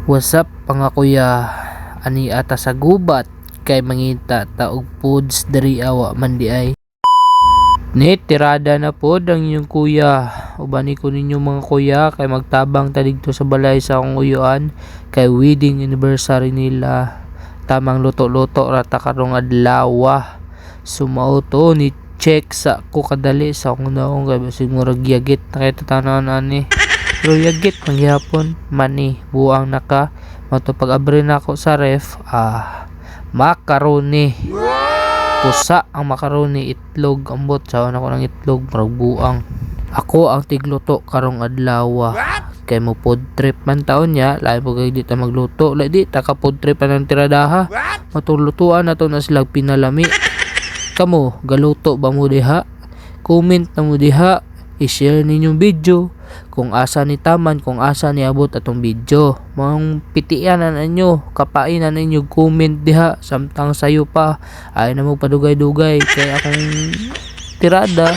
What's up mga kuya? Ani ata sa gubat kay mangita taog foods diri awa man di ay. Ni tirada na pod ang inyong kuya. Ubani ko ninyo mga kuya kay magtabang ta didto sa balay sa akong uyuan kay wedding anniversary nila. Tamang luto-luto rata karong adlaw. Sumao to ni check sa ko kadali sa akong naong kay basig murag yagit na kay tatanan ani. Pero yagit mangyapon mani buang naka matupag abri na ako sa ref macaroni. Pusa ang macaroni, itlog ambot saon ako ng itlog murag buang. Ako ang tigluto karong adlaw. Kay mo food trip man taon niya, lain po kay di ta magluto. Lain di ta ka food trip ang tiradaha. Matulutuan na to na silang pinalami. Kamo, galuto ba mo diha? Comment na mo diha. I-share ninyong video kung asa ni taman, kung asa ni abot atong video. Mga pitian na ninyo, kapain na ninyo, comment diha. Samtang sayo pa ay na mo padugay-dugay kay akong tirada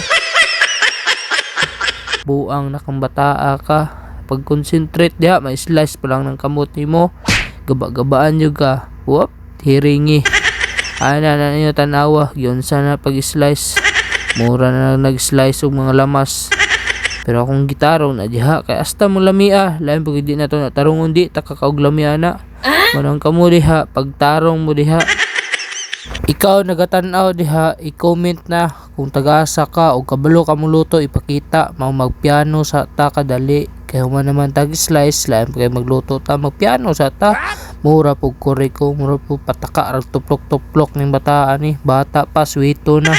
buang nakambataa ka. Pag concentrate diha, may slice pa lang ng kamot nimo, gaba-gabaan nyo ka. Whoop, hiringi ay na ninyo tanawa yun sana pag slice. Mura na nag-slice og mga lamas. Pero akong gitarong na diha kay hasta mo lamia. Lain pag hindi na to natarungon di takakaog lamia na. Manang kamo diha pagtarong mo diha. Ikaw nagatan-aw diha, i-comment na kung taga-asa ka o kabalo ka mo luto, ipakita mao magpiano sa ta kadali. Kaya human naman tag-slice, lain kay magluto ta magpiano sa ta. Mura pug koreko, mura pug pataka rag tuplok-tuplok ning bataan ni. Bata pa sweeto na.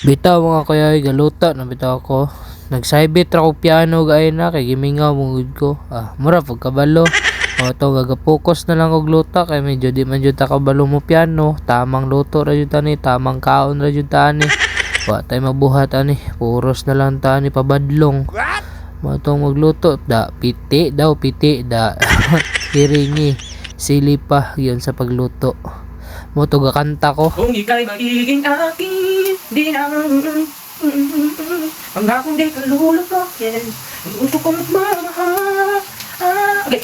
Bitaw mga kaya galuta na bitaw ko. Nagsaybit ra ko piano gay na kay gimingaw mungod ko. Mura pag kabalo. O to gagapokus na lang og luta kay medyo di man jud ta kabalo mo piano. Tamang luto ra jud tani, tamang kaon ra jud tani. Wa tay mabuhat ani. Puros na lang tani pabadlong. Mo tong magluto da piti daw piti da. Hiringi sili pa yun sa pagluto. Mo to gakanta ko. Kung ika'y magiging akin, di na pangakong di ka lulukokin, gusto ko magmamahal. Okay.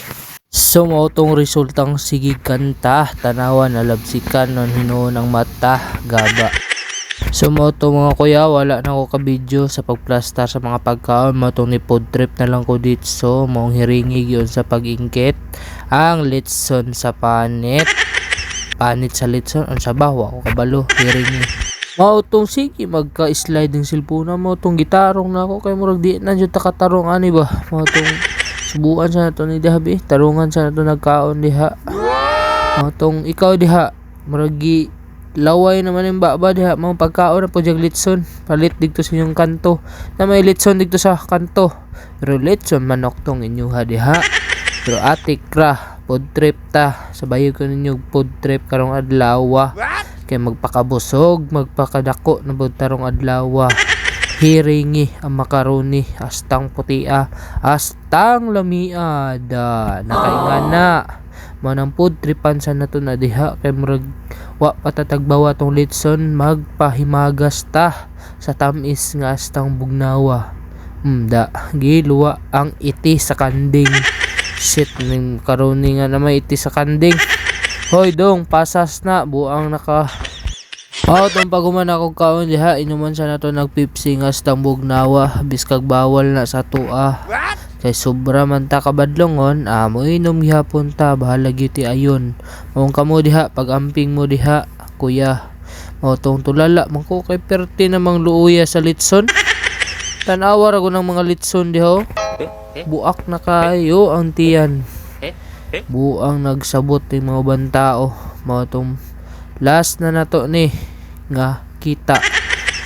So mo tong resultang sige kanta, tanawan na labsikan non hinuon ang mata, gaba. So mo to mga kuya, wala na ako ka-video sa pagplastar sa mga pagkaon. Mo tong ni food trip na lang ko dito. So mong hiringi yun sa pag-ingkit ang litson sa panit sa litson ang sabaw ako kabalo hiringi. Mao tong sige magka-slide ng cellphone mo tong gitarong na ako kay murag di na jud takatarong ani ba. Mao tong subuan sa nato ni Dahabi, tarungan sa nato nagkaon diha. Mao tong ikaw diha murag gi laway naman yung baba diha mga pagkaon na po jag litson palit dito sa inyong kanto na may litson dito sa kanto pero litson manok tong inyuha diha. Pero atik ra food trip ta sabayo ko ninyo food trip karong adlaw kay magpakabusog magpakadako na pod tarong adlaw. Hiringi ang macaroni astang putia astang lamiada nakaingana manang food tripan sa nato na diha kay murag wa patatagbawa tong litson magpahimagas ta sa tamis nga astang bugnawa. Da giluwa ang iti sa kanding. Shit ning macaroni nga na may iti sa kanding. Hoy dong pasas na buang naka tong paguman ako kaon diha inuman sa nato nagpipsi nga astang bugnawa biskag bawal na sa tua. Kay sobra man ta kabadlongon, mo inom gihapon ta bahala gyud ayon. Mong kamo diha pag-amping mo diha, kuya. Mao tong tulala man ko kay perti namang luuya sa litson. Tan-awa ra ko ng mga litson diha. Buak na kayo ang tiyan. Buang nagsabot ng mga bantao. Mao tong last na nato ni nga kita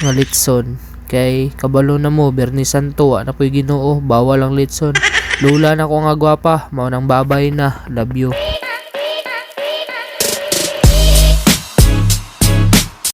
nga litson. Kay kabalo na mo Bernie Santo na po'y Ginoo bawal ang litson. Lula na ko nga gwapa mao nang babay na. Love you.